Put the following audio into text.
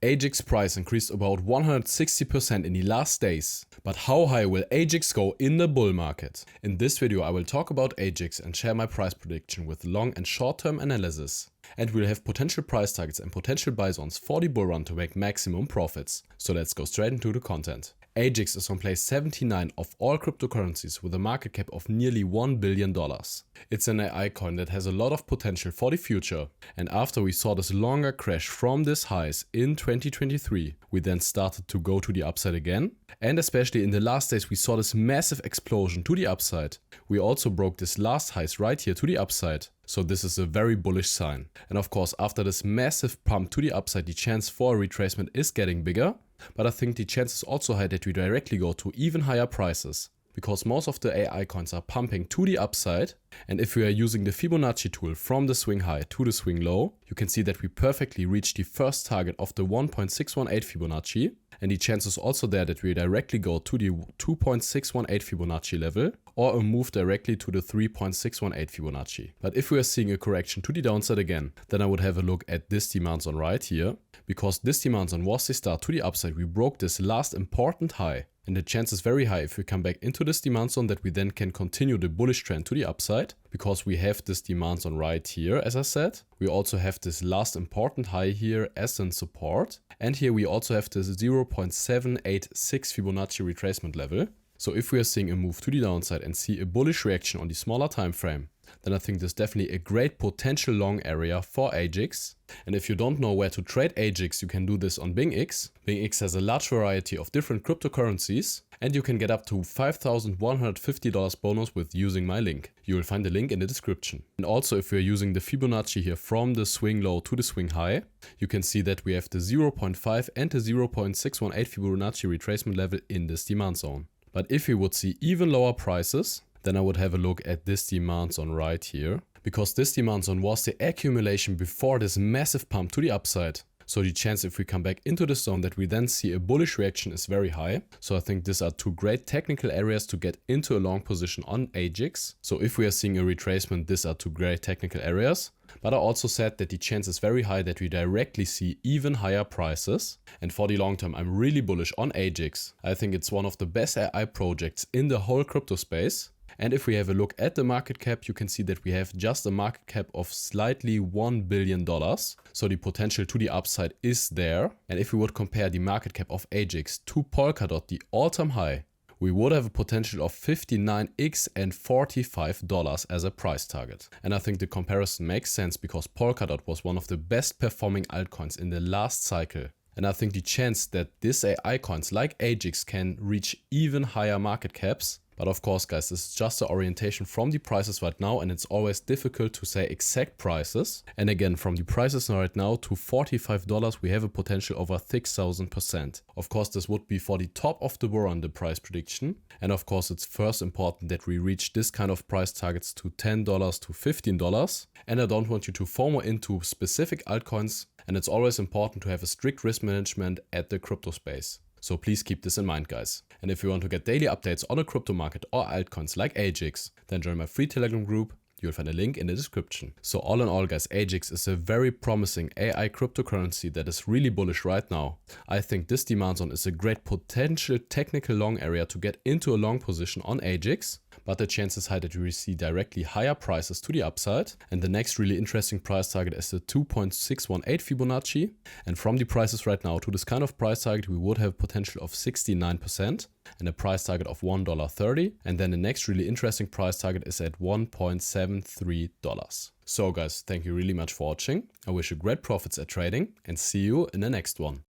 AGIX price increased about 160% in the last days. But how high will AGIX go in the bull market? In this video I will talk about AGIX and share my price prediction with long and short term analysis. And we'll have potential price targets and potential buy zones for the bull run to make maximum profits. So let's go straight into the content. AGIX is on place 79 of all cryptocurrencies with a market cap of nearly $1 billion. It's an AI coin that has a lot of potential for the future. And after we saw this longer crash from these highs in 2023, we then started to go to the upside again. And especially in the last days we saw this massive explosion to the upside. We also broke this last highs right here to the upside. So this is a very bullish sign. And of course after this massive pump to the upside, the chance for a retracement is getting bigger. But I think the chance is also high that we directly go to even higher prices, because most of the AI coins are pumping to the upside. And if we are using the Fibonacci tool from the swing high to the swing low, you can see that we perfectly reach the first target of the 1.618 Fibonacci. And the chance is also there that we directly go to the 2.618 Fibonacci level or a move directly to the 3.618 Fibonacci. But if we are seeing a correction to the downside again, then I would have a look at this demand zone right here, because this demand zone was the start to the upside. We broke this last important high. And the chance is very high if we come back into this demand zone that we then can continue the bullish trend to the upside, because we have this demand zone right here, as I said. We also have this last important high here as in support. And here we also have this 0.786 Fibonacci retracement level. So if we are seeing a move to the downside and see a bullish reaction on the smaller time frame, then I think there's definitely a great potential long area for AGIX. And if you don't know where to trade AGIX, you can do this on BingX. BingX has a large variety of different cryptocurrencies, and you can get up to $5,150 bonus with using my link. You will find the link in the description. And also if we're using the Fibonacci here from the swing low to the swing high, you can see that we have the 0.5 and the 0.618 Fibonacci retracement level in this demand zone. But if we would see even lower prices, then I would have a look at this demand zone right here, because this demand zone was the accumulation before this massive pump to the upside. So the chance if we come back into the zone that we then see a bullish reaction is very high. So I think these are two great technical areas to get into a long position on AGIX. So if we are seeing a retracement, these are two great technical areas. But I also said that the chance is very high that we directly see even higher prices. And for the long term, I'm really bullish on AGIX. I think it's one of the best AI projects in the whole crypto space. And if we have a look at the market cap, you can see that we have just a market cap of slightly $1 billion. So the potential to the upside is there. And if we would compare the market cap of AGIX to Polkadot, the all-time high, we would have a potential of 59x and $45 as a price target. And I think the comparison makes sense because Polkadot was one of the best performing altcoins in the last cycle. And I think the chance that these AI coins like AGIX can reach even higher market caps. But of course, guys, this is just the orientation from the prices right now, and it's always difficult to say exact prices. And again, from the prices right now to $45, we have a potential over 6,000%. Of course, this would be for the top of the bull run, the price prediction. And of course, it's first important that we reach this kind of price targets to $10 to $15. And I don't want you to FOMO into specific altcoins. And it's always important to have a strict risk management at the crypto space. So please keep this in mind, guys. And if you want to get daily updates on the crypto market or altcoins like AGIX, then join my free Telegram group. You'll find a link in the description. So all in all, guys, AGIX is a very promising AI cryptocurrency that is really bullish right now. I think this demand zone is a great potential technical long area to get into a long position on AGIX. But the chance is high that we will see directly higher prices to the upside. And the next really interesting price target is the 2.618 Fibonacci. And from the prices right now to this kind of price target, we would have potential of 69% and a price target of $1.30. And then the next really interesting price target is at $1.73. So guys, thank you really much for watching. I wish you great profits at trading and see you in the next one.